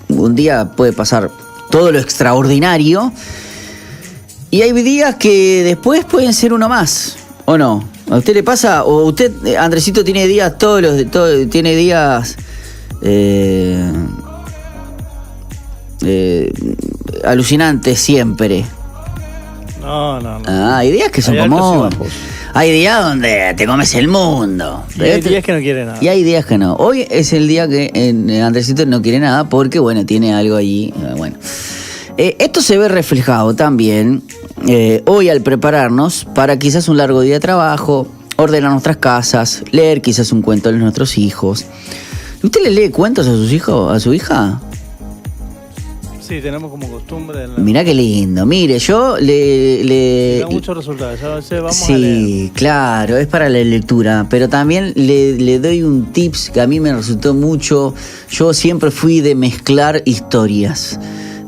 [SPEAKER 1] Un día puede pasar todo lo extraordinario, y hay días que después pueden ser uno más, ¿o no? ¿A usted le pasa? ¿O usted, Andresito, tiene días tiene días alucinantes siempre?
[SPEAKER 2] No.
[SPEAKER 1] Hay días que son como... Hay días donde te comes el mundo.
[SPEAKER 2] Y hay días que no quiere nada.
[SPEAKER 1] Y hay días que no. Hoy es el día que Andresito no quiere nada porque, bueno, tiene algo allí. Bueno. Esto se ve reflejado también hoy al prepararnos para quizás un largo día de trabajo, ordenar nuestras casas, leer quizás un cuento de nuestros hijos. ¿Usted le lee cuentos a sus hijos, a su hija?
[SPEAKER 2] Sí, tenemos como costumbre.
[SPEAKER 1] Mirá qué lindo. Mire, yo le
[SPEAKER 2] da muchos resultados. Vamos
[SPEAKER 1] sí,
[SPEAKER 2] a leer.
[SPEAKER 1] Claro, es para la lectura. Pero también le doy un tips que a mí me resultó mucho. Yo siempre fui de mezclar historias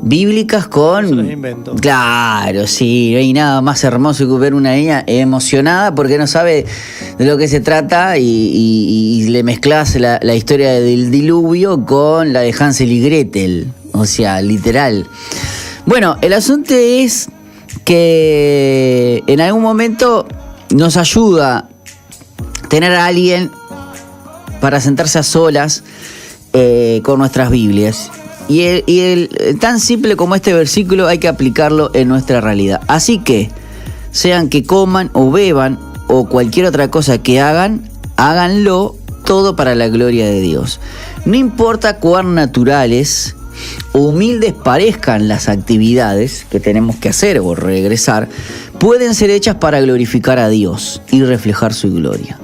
[SPEAKER 1] bíblicas con...
[SPEAKER 2] Se los invento.
[SPEAKER 1] Claro, sí, no hay nada más hermoso que ver una niña emocionada porque no sabe de lo que se trata y le mezclas la historia del diluvio con la de Hansel y Gretel. O sea, literal. Bueno, el asunto es que en algún momento nos ayuda tener a alguien para sentarse a solas con nuestras Biblias. Y el tan simple como este versículo hay que aplicarlo en nuestra realidad. Así que, sean que coman o beban, o cualquier otra cosa que hagan, háganlo todo para la gloria de Dios. No importa cuán naturales o humildes parezcan las actividades que tenemos que hacer o regresar, pueden ser hechas para glorificar a Dios y reflejar su gloria.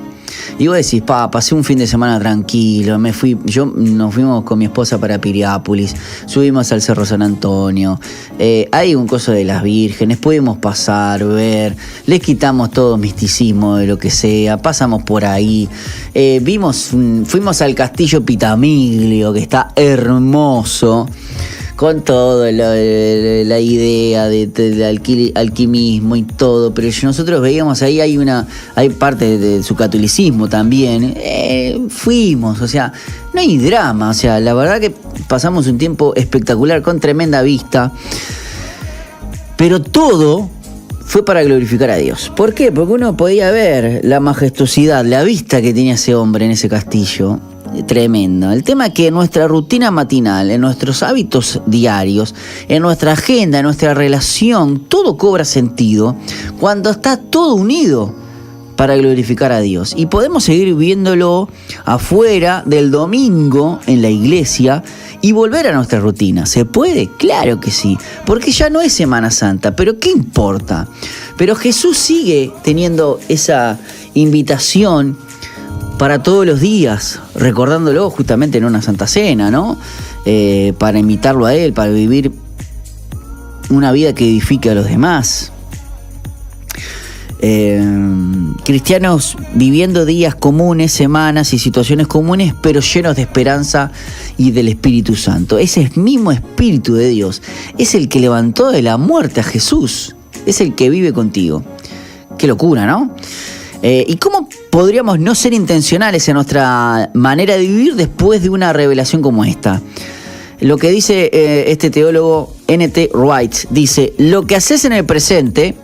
[SPEAKER 1] Y vos decís, pasé un fin de semana tranquilo, nos fuimos con mi esposa para Piriápolis, subimos al Cerro San Antonio, hay un coso de las vírgenes, pudimos pasar, ver, les quitamos todo misticismo de lo que sea, pasamos por ahí, fuimos al Castillo Pitamiglio, que está hermoso, con todo la idea del alquimismo y todo, pero nosotros veíamos ahí hay parte de su catolicismo también, fuimos, o sea, no hay drama, o sea, la verdad que pasamos un tiempo espectacular con tremenda vista, pero todo fue para glorificar a Dios. ¿Por qué? Porque uno podía ver la majestuosidad, la vista que tenía ese hombre en ese castillo. Tremendo. El tema es que en nuestra rutina matinal, en nuestros hábitos diarios, en nuestra agenda, en nuestra relación, todo cobra sentido cuando está todo unido para glorificar a Dios. Y podemos seguir viéndolo afuera del domingo en la iglesia y volver a nuestra rutina. ¿Se puede? Claro que sí, porque ya no es Semana Santa, pero ¿qué importa? Pero Jesús sigue teniendo esa invitación para todos los días, recordándolo justamente en una Santa Cena, ¿no? Para imitarlo a Él, para vivir una vida que edifique a los demás. Cristianos viviendo días comunes, semanas y situaciones comunes, pero llenos de esperanza y del Espíritu Santo. Ese mismo Espíritu de Dios es el que levantó de la muerte a Jesús, es el que vive contigo. Qué locura, ¿no? ¿Y cómo podríamos no ser intencionales en nuestra manera de vivir después de una revelación como esta? Lo que dice este teólogo N.T. Wright, dice: lo que haces en el presente,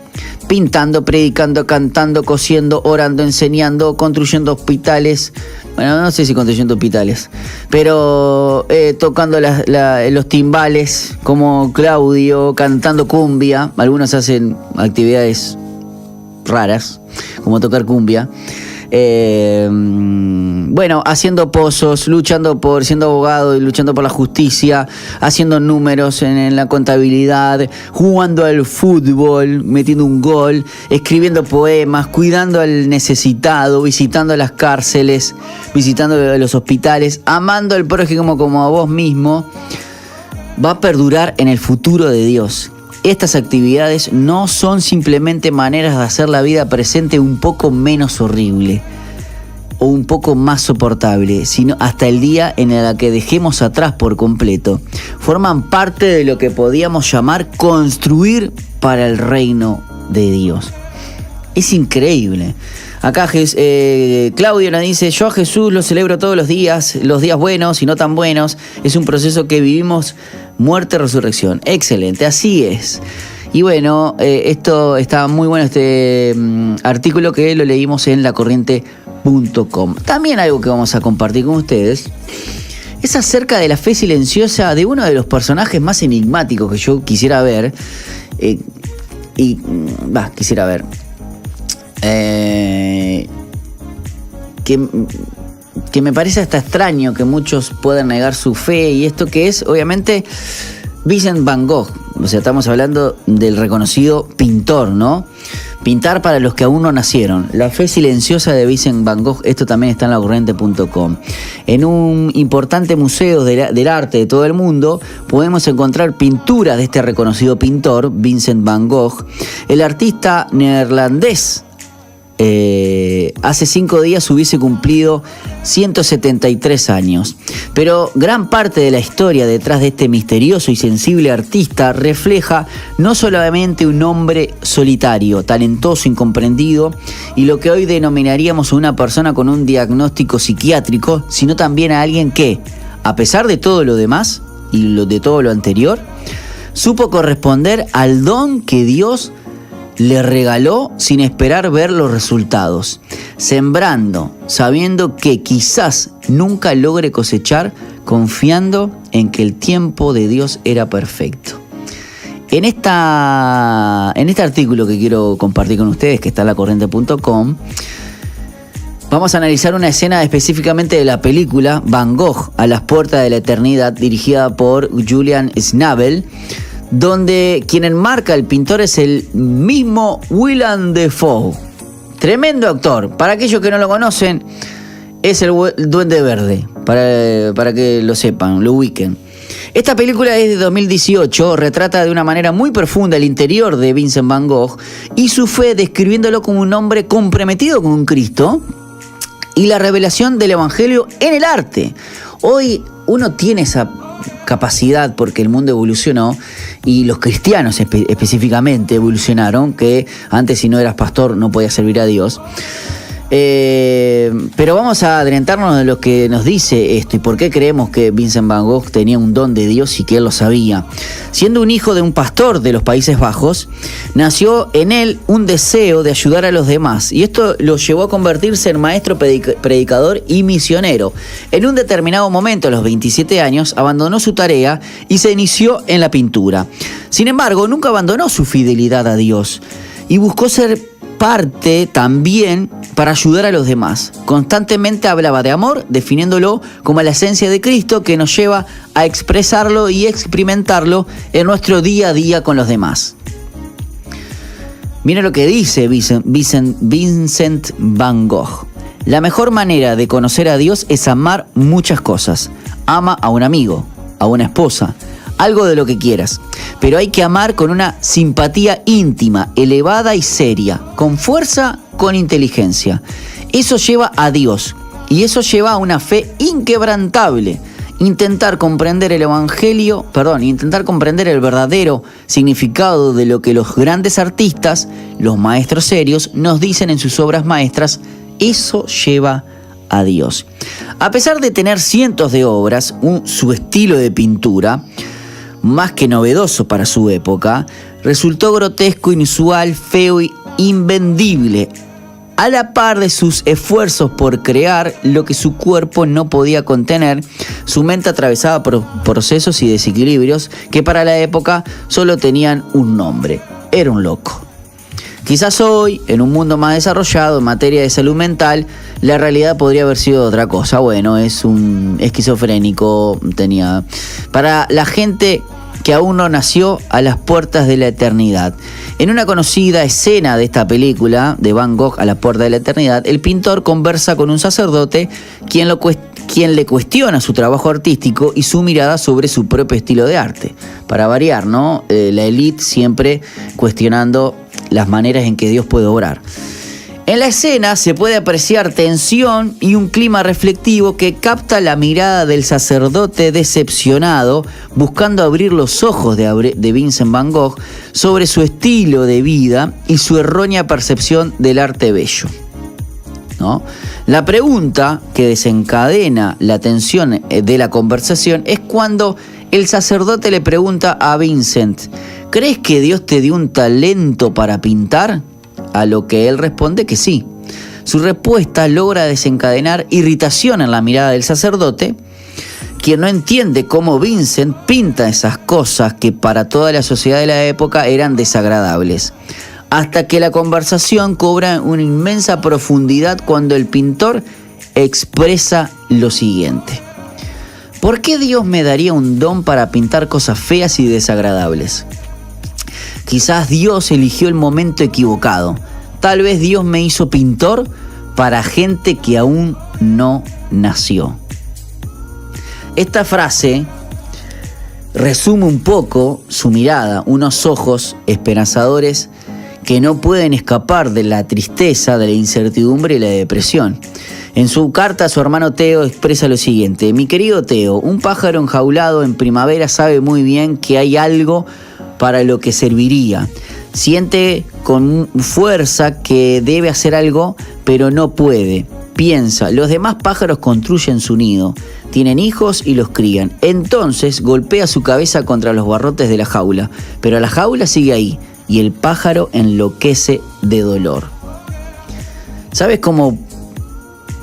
[SPEAKER 1] pintando, predicando, cantando, cosiendo, orando, enseñando, construyendo hospitales, bueno, no sé si construyendo hospitales, pero tocando los timbales como Claudio, cantando cumbia, algunos hacen actividades raras, como tocar cumbia, bueno, haciendo pozos, siendo abogado y luchando por la justicia, haciendo números en la contabilidad, jugando al fútbol, metiendo un gol, escribiendo poemas, cuidando al necesitado, visitando las cárceles, visitando los hospitales, amando al prójimo como a vos mismo, va a perdurar en el futuro de Dios. Estas actividades no son simplemente maneras de hacer la vida presente un poco menos horrible o un poco más soportable, sino hasta el día en el que dejemos atrás por completo. Forman parte de lo que podíamos llamar construir para el reino de Dios. Es increíble. Acá Claudio nos dice: yo a Jesús lo celebro todos los días buenos y no tan buenos. Es un proceso que vivimos, muerte, resurrección. Excelente, así es. Y bueno, esto está muy bueno, este artículo que lo leímos en lacorriente.com. También algo que vamos a compartir con ustedes es acerca de la fe silenciosa de uno de los personajes más enigmáticos que yo quisiera ver. Quisiera ver. Que me parece hasta extraño que muchos puedan negar su fe, y esto que es obviamente Vincent Van Gogh. O sea, estamos hablando del reconocido pintor, ¿no? Pintar para los que aún no nacieron. La fe silenciosa de Vincent Van Gogh. Esto también está en lacorriente.com. En un importante museo del arte de todo el mundo podemos encontrar pinturas de este reconocido pintor, Vincent Van Gogh. El artista neerlandés hace 5 días hubiese cumplido 173 años. Pero gran parte de la historia detrás de este misterioso y sensible artista refleja no solamente un hombre solitario, talentoso, incomprendido, y lo que hoy denominaríamos una persona con un diagnóstico psiquiátrico, sino también a alguien que, a pesar de todo lo demás y de todo lo anterior, supo corresponder al don que Dios le regaló sin esperar ver los resultados, sembrando, sabiendo que quizás nunca logre cosechar, confiando en que el tiempo de Dios era perfecto. En este artículo que quiero compartir con ustedes, que está en lacorriente.com, vamos a analizar una escena específicamente de la película Van Gogh, a las puertas de la eternidad, dirigida por Julian Schnabel, donde quien enmarca al pintor es el mismo Willem Dafoe. Tremendo actor. Para aquellos que no lo conocen, es el Duende Verde, para que lo sepan, lo ubiquen. Esta película es de 2018, retrata de una manera muy profunda el interior de Vincent Van Gogh y su fe, describiéndolo como un hombre comprometido con Cristo y la revelación del Evangelio en el arte. Hoy uno tiene esa capacidad porque el mundo evolucionó y los cristianos específicamente evolucionaron, que antes si no eras pastor no podías servir a Dios. Pero vamos a adelantarnos de lo que nos dice esto y por qué creemos que Vincent Van Gogh tenía un don de Dios y que él lo sabía. Siendo un hijo de un pastor de los Países Bajos, nació en él un deseo de ayudar a los demás y esto lo llevó a convertirse en maestro, predicador y misionero. En un determinado momento, a los 27 años, abandonó su tarea y se inició en la pintura. Sin embargo, nunca abandonó su fidelidad a Dios y buscó ser parte también para ayudar a los demás. Constantemente hablaba de amor, definiéndolo como la esencia de Cristo que nos lleva a expresarlo y experimentarlo en nuestro día a día con los demás. Mira lo que dice Vincent Van Gogh. La mejor manera de conocer a Dios es amar muchas cosas. Ama a un amigo, a una esposa, algo de lo que quieras, pero hay que amar con una simpatía íntima, elevada y seria, con fuerza, con inteligencia. Eso lleva a Dios y eso lleva a una fe inquebrantable. Intentar comprender el verdadero significado de lo que los grandes artistas, los maestros serios, nos dicen en sus obras maestras, eso lleva a Dios. A pesar de tener cientos de obras, su estilo de pintura, más que novedoso para su época, resultó grotesco, inusual, feo e invendible, a la par de sus esfuerzos por crear lo que su cuerpo no podía contener, su mente atravesada por procesos y desequilibrios que para la época solo tenían un nombre: era un loco. Quizás hoy, en un mundo más desarrollado en materia de salud mental, la realidad podría haber sido otra cosa. Bueno, es un esquizofrénico, para la gente que aún no nació, a las puertas de la eternidad. En una conocida escena de esta película, de Van Gogh a la puerta de la eternidad, el pintor conversa con un sacerdote quien le cuestiona su trabajo artístico y su mirada sobre su propio estilo de arte. Para variar, ¿no? La élite siempre cuestionando las maneras en que Dios puede obrar. En la escena se puede apreciar tensión y un clima reflexivo que capta la mirada del sacerdote decepcionado, buscando abrir los ojos de Vincent Van Gogh sobre su estilo de vida y su errónea percepción del arte bello, ¿no? La pregunta que desencadena la tensión de la conversación es cuando el sacerdote le pregunta a Vincent: ¿crees que Dios te dio un talento para pintar? A lo que él responde que sí. Su respuesta logra desencadenar irritación en la mirada del sacerdote, quien no entiende cómo Vincent pinta esas cosas que para toda la sociedad de la época eran desagradables. Hasta que la conversación cobra una inmensa profundidad cuando el pintor expresa lo siguiente: ¿por qué Dios me daría un don para pintar cosas feas y desagradables? Quizás Dios eligió el momento equivocado. Tal vez Dios me hizo pintor para gente que aún no nació. Esta frase resume un poco su mirada, unos ojos esperanzadores que no pueden escapar de la tristeza, de la incertidumbre y la depresión. En su carta a su hermano Theo expresa lo siguiente: mi querido Theo, un pájaro enjaulado en primavera sabe muy bien que hay algo para lo que serviría. Siente con fuerza que debe hacer algo, pero no puede. Piensa, los demás pájaros construyen su nido, tienen hijos y los crían. Entonces golpea su cabeza contra los barrotes de la jaula, pero la jaula sigue ahí y el pájaro enloquece de dolor. ¿Sabes cómo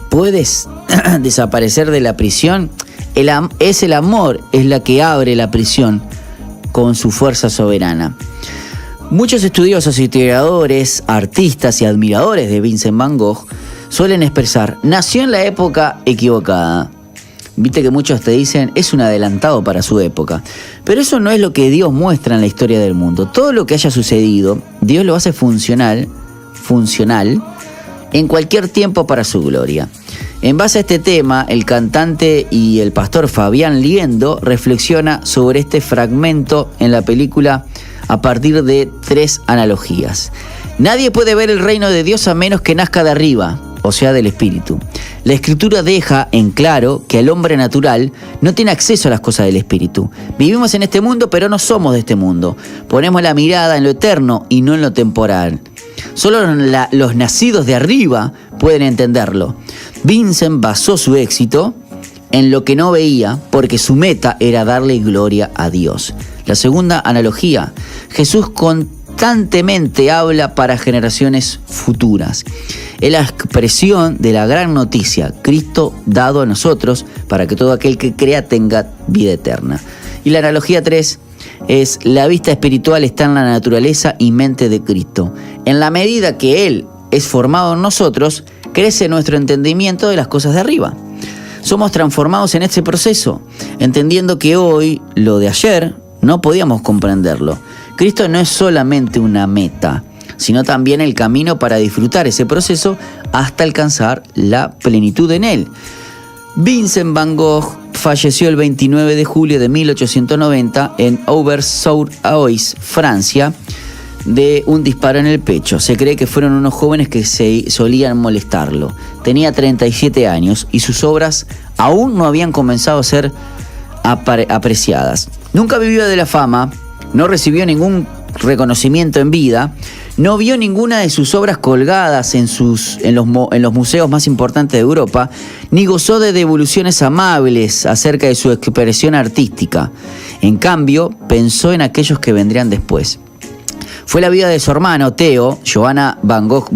[SPEAKER 1] puedes desaparecer de la prisión? Es el amor, es la que abre la prisión. con su fuerza soberana. Muchos estudiosos, historiadores, artistas y admiradores de Vincent Van Gogh suelen expresar: nació en la época equivocada. Viste que muchos te dicen, es un adelantado para su época. Pero eso no es lo que Dios muestra en la historia del mundo. Todo lo que haya sucedido, Dios lo hace funcional en cualquier tiempo para su gloria. En base a este tema, el cantante y el pastor Fabián Liendo reflexiona sobre este fragmento en la película a partir de 3 analogías. Nadie puede ver el reino de Dios a menos que nazca de arriba, o sea, del Espíritu. La Escritura deja en claro que el hombre natural no tiene acceso a las cosas del Espíritu. Vivimos en este mundo, pero no somos de este mundo. Ponemos la mirada en lo eterno y no en lo temporal. Solo los nacidos de arriba pueden entenderlo. Vincent basó su éxito en lo que no veía, porque su meta era darle gloria a Dios. La segunda analogía: Jesús constantemente habla para generaciones futuras. Es la expresión de la gran noticia, Cristo dado a nosotros para que todo aquel que crea tenga vida eterna. Y la analogía 3 es: la vista espiritual está en la naturaleza y mente de Cristo. En la medida que Él es formado en nosotros, crece nuestro entendimiento de las cosas de arriba. Somos transformados en este proceso, entendiendo que hoy, lo de ayer, no podíamos comprenderlo. Cristo no es solamente una meta, sino también el camino para disfrutar ese proceso hasta alcanzar la plenitud en él. Vincent Van Gogh falleció el 29 de julio de 1890 en Auvers-sur-Oise, Francia, de un disparo en el pecho. Se cree que fueron unos jóvenes que solían molestarlo. Tenía 37 años y sus obras aún no habían comenzado a ser apreciadas. Nunca vivió de la fama, no recibió ningún reconocimiento en vida, no vio ninguna de sus obras colgadas en los museos más importantes de Europa, ni gozó de devoluciones amables acerca de su expresión artística. En cambio, pensó en aquellos que vendrían después. Fue la vida de su hermano, Theo, Johanna Van Gogh